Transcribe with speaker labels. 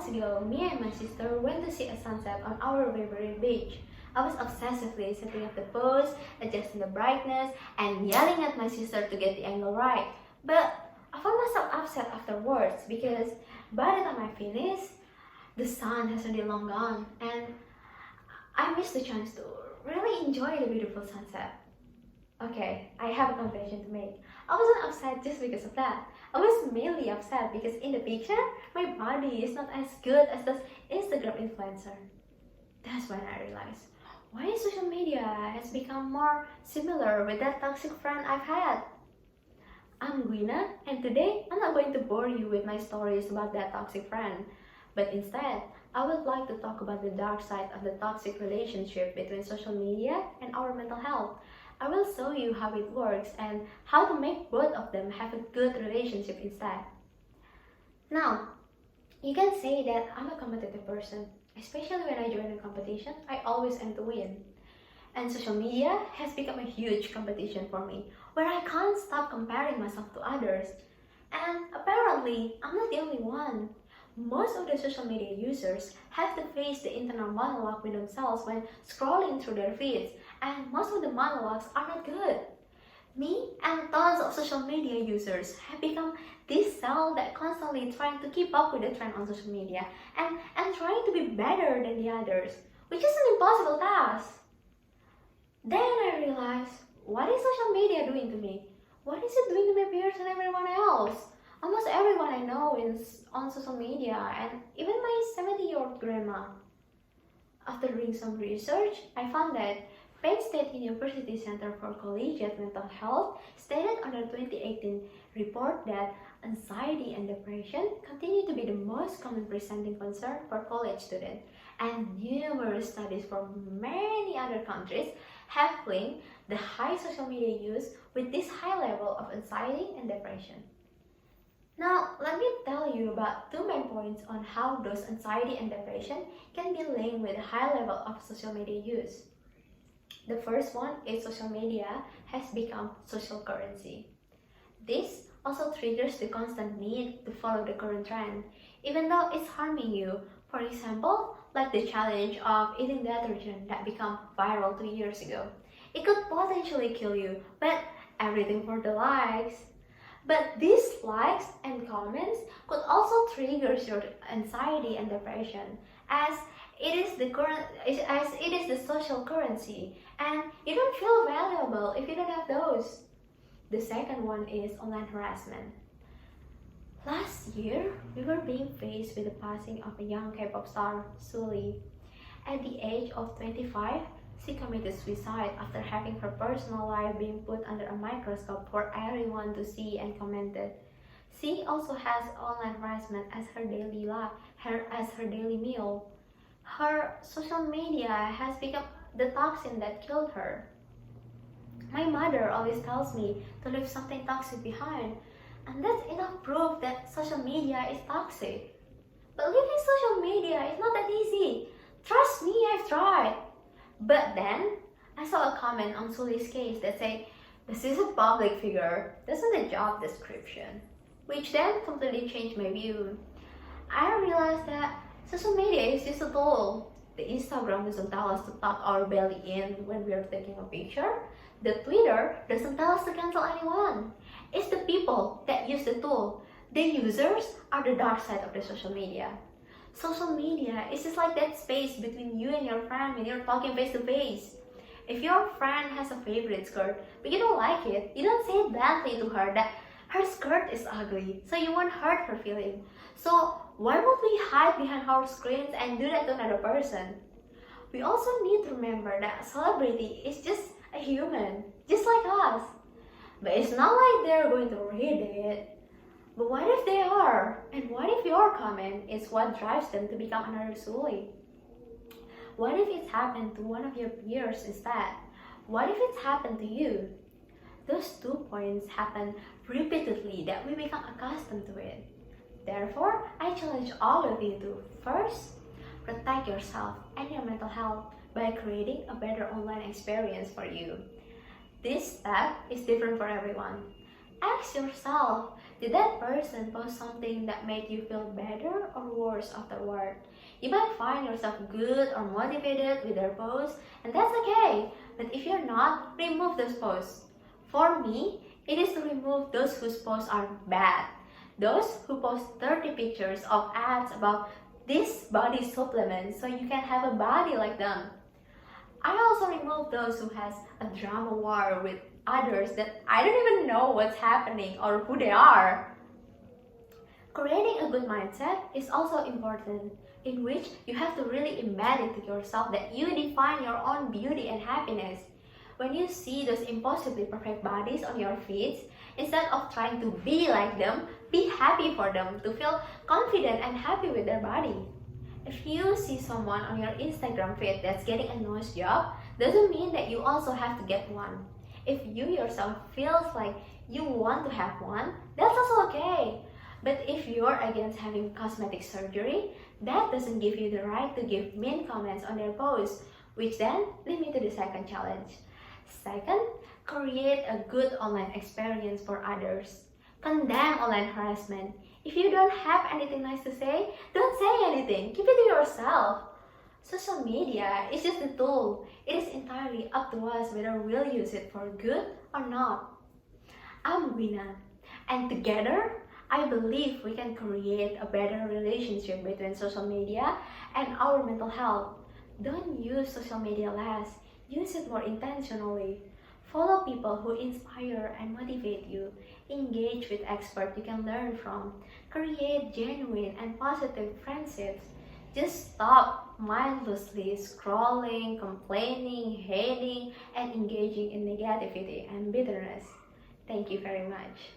Speaker 1: months ago, me and my sister went to see a sunset on our favorite beach. I was obsessively setting up the pose, adjusting the brightness, and yelling at my sister to get the angle right. But I found myself upset afterwards because by the time I finished, the sun has already long gone and I missed the chance to really enjoy the beautiful sunset. Okay, I have a confession to make. I wasn't upset just because of that. I was mainly upset because in the picture, my body is not as good as the Instagram influencer. That's when I realized why social media has become more similar with that toxic friend I've had. I'm Gwynna, and today I'm not going to bore you with my stories about that toxic friend, but instead, I would like to talk about the dark side of the toxic relationship between social media and our mental health. I will show you how it works and how to make both of them have a good relationship instead. Now, you can say that I'm a competitive person, especially when I join a competition, I always aim to win. And social media has become a huge competition for me, where I can't stop comparing myself to others. And apparently, I'm not the only one. Most of the social media users have to face the internal monologue with themselves when scrolling through their feeds, and most of the monologues are not good. Me and tons of social media users have become this cell that constantly trying to keep up with the trend on social media and trying to be better than the others, which is an impossible task. Then I realized, what is social media doing to me? What is it doing to my peers and everyone else? Almost everyone I know is on social media, and even my 70-year-old grandma. After doing some research, I found that Penn State University Center for Collegiate Mental Health stated on their 2018 report that anxiety and depression continue to be the most common presenting concern for college students, and numerous studies from many other countries have linked the high social media use with this high level of anxiety and depression. Now, let me tell you about two main points on how those anxiety and depression can be linked with a high level of social media use. The first one is social media has become social currency. This also triggers the constant need to follow the current trend, even though it's harming you. For example, like the challenge of eating detergent that became viral 2 years ago. It could potentially kill you, but everything for the likes. But these likes and comments could also trigger your anxiety and depression, as it is the social currency, and you don't feel valuable if you don't have those. The second one is online harassment. Last year, we were being faced with the passing of a young K-pop star, Sully. At the age of 25, she committed suicide after having her personal life being put under a microscope for everyone to see and commented. She also has online harassment as her daily meal. Her social media has become the toxin that killed her. My mother always tells me to leave something toxic behind, and that's enough proof that social media is toxic. But leaving social media is not that easy. Trust me, I've tried. But then, I saw a comment on Sully's case that said, "This is a public figure, that's not a job description," which then completely changed my view. I realized that social media is just a tool. The Instagram doesn't tell us to tuck our belly in when we are taking a picture. The Twitter doesn't tell us to cancel anyone. It's the people that use the tool. The users are the dark side of the social media. Social media is just like that space between you and your friend when you're talking face to face. If your friend has a favorite skirt, but you don't like it, you don't say bluntly to her that her skirt is ugly, so you won't hurt her feeling. So why would we hide behind our screens and do that to another person? We also need to remember that a celebrity is just a human, just like us. But it's not like they're going to read it. But what if they are? And what if your comment is what drives them to become another Sully? What if it's happened to one of your peers instead? What if it's happened to you? Those 2 points happen repeatedly that we become accustomed to it. Therefore, I challenge all of you to first, protect yourself and your mental health by creating a better online experience for you. This step is different for everyone. Ask yourself, Did that person post something that made you feel better or worse afterward? You might find yourself good or motivated with their post, and that's okay. But if you're not, remove those posts. For me, it is to remove those whose posts are bad. Those who post 30 pictures of ads about this body supplement so you can have a body like them. I also remove those who has a drama war with others that I don't even know what's happening or who they are. Creating a good mindset is also important, in which you have to really embed into yourself that you define your own beauty and happiness. When you see those impossibly perfect bodies on your feeds, instead of trying to be like them, be happy for them to feel confident and happy with their body. If you see someone on your Instagram feed that's getting a nose job, doesn't mean that you also have to get one. If you yourself feels like you want to have one, that's also okay. But if you're against having cosmetic surgery, that doesn't give you the right to give mean comments on their posts, which then lead me to the second challenge. Second, create a good online experience for others. Condemn online harassment. If you don't have anything nice to say, don't say anything. Keep it to yourself. Social media is just a tool. It is entirely up to us whether we'll use it for good or not. I'm Gwynna, and together, I believe we can create a better relationship between social media and our mental health. Don't use social media less. Use it more intentionally. Follow people who inspire and motivate you. Engage with experts you can learn from. Create genuine and positive friendships. Just stop mindlessly scrolling, complaining, hating, and engaging in negativity and bitterness. Thank you very much.